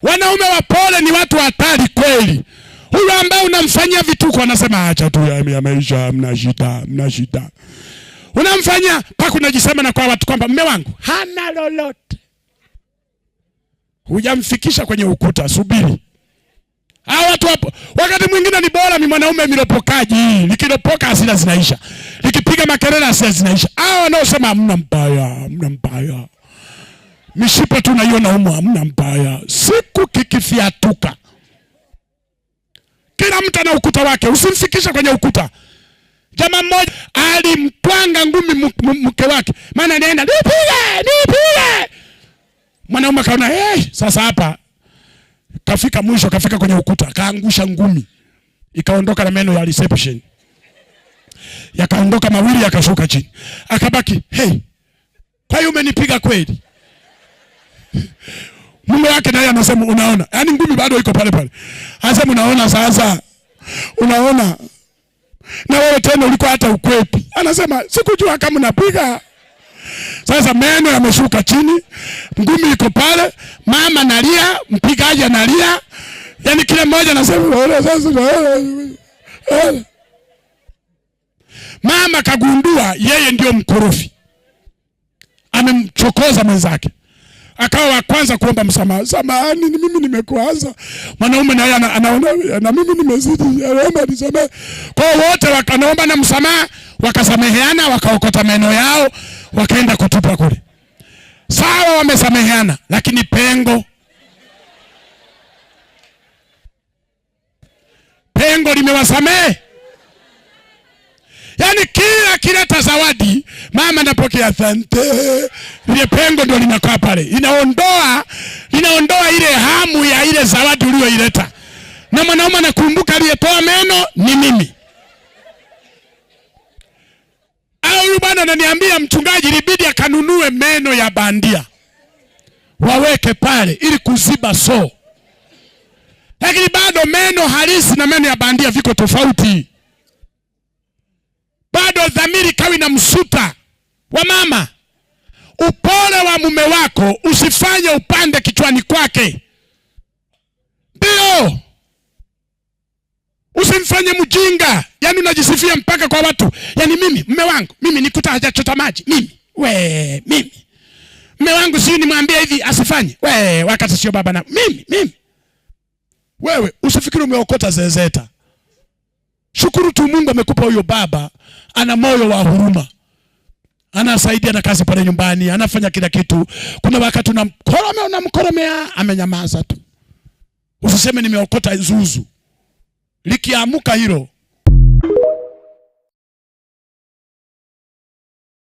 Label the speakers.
Speaker 1: Wanaume wapole ni watu hatari kweli. Huyo ambaye unamfanyia vituko anasema acha tu ya maisha, mna shida. Unamfanyia paka unajisema na kwa watu kwamba mume wangu hana lolote. Hujamfikisha kwenye ukuta, subiri. Hao watu hapo wakati mwingine ni bora ni mwanaume milopokaji. Likilopoka hasira zinaisha. Likipiga makelele hasira zinaisha. Hao wanaosema hamna mbaya. Mishipa tu naiona humo hamna mbaya. Siku kikifiatuka. Kila mtu ana ukuta wake, usimfikisha kwenye ukuta. Jamaa mmoja alimtwanga ngumi mke wake. Maana anaenda nipige. Mwanaume kaona sasa hapa kafika mwisho, kafika kwenye ukuta, kaangusha ngumi. Ikaondoka na meno ya reception. Yakaondoka mawili yakashuka chini. Akabaki, kwa hiyo umenipiga kweli? Mume wake naye anasema unaona. Yaani ngumi bado iko pale pale. Anasema unaona sasa. Unaona. Na wewe tena ulikuwa hata ukwepi. Anasema sikujua kama unapiga. Sasa meno yameshuka chini. Ngumi iko pale. Mama analia, mpigaji analia. Yaani kila mmoja anasema unaona sasa. Mama kagundua yeye ndio mkorofi. Amemchokoza mwenzake. Akawa wa kwanza kuomba msamaha. Samahani, ni mimi nimekuanza. Mwanaume naye anaona na mimi nimezidi. Anaomba nisamehe. Kwa wote wakaomba na msamaha, wakasameheana, wakaokota meno yao, wakaenda kutupa kule. Sawa, wamesameheana, lakini pengo limewasamehe. Yaani kila kileta zawadi, mama anapokea asante. Ile pengo ndio linakaa pale. Inaondoa ile hamu ya ile zawadi uliyoileta. Na mwanaume anakumbuka aliyetoa meno ni mimi. Huyu bwana ananiambia mchungaji ilibidi akanunue meno ya bandia. Waweke pale ili kuziba soo. Lakini bado meno halisi na meno ya bandia viko tofauti. Bado dhamiri kawi na msuta wa mama. Upole wa mume wako usifanye upande kichwani kwake. Ndio. Usimfanye mjinga. Yaani unajisifia mpaka kwa watu. Yaani mimi, mume wangu, mimi nikuta hajachota maji. Mimi. Mume wangu si nimwambie hivi asifanye. Wakati sio baba na mimi. Wewe usifikiri umeokota zezeta. Shukuru tu Mungu amekupa huyo baba, ana moyo wa huruma. Anasaidia na kazi pale nyumbani, anafanya kila kitu. Kuna wakati unamkoromea, amenyamaza tu. Usiseme nimeokota zuzu. Likiamuka hilo,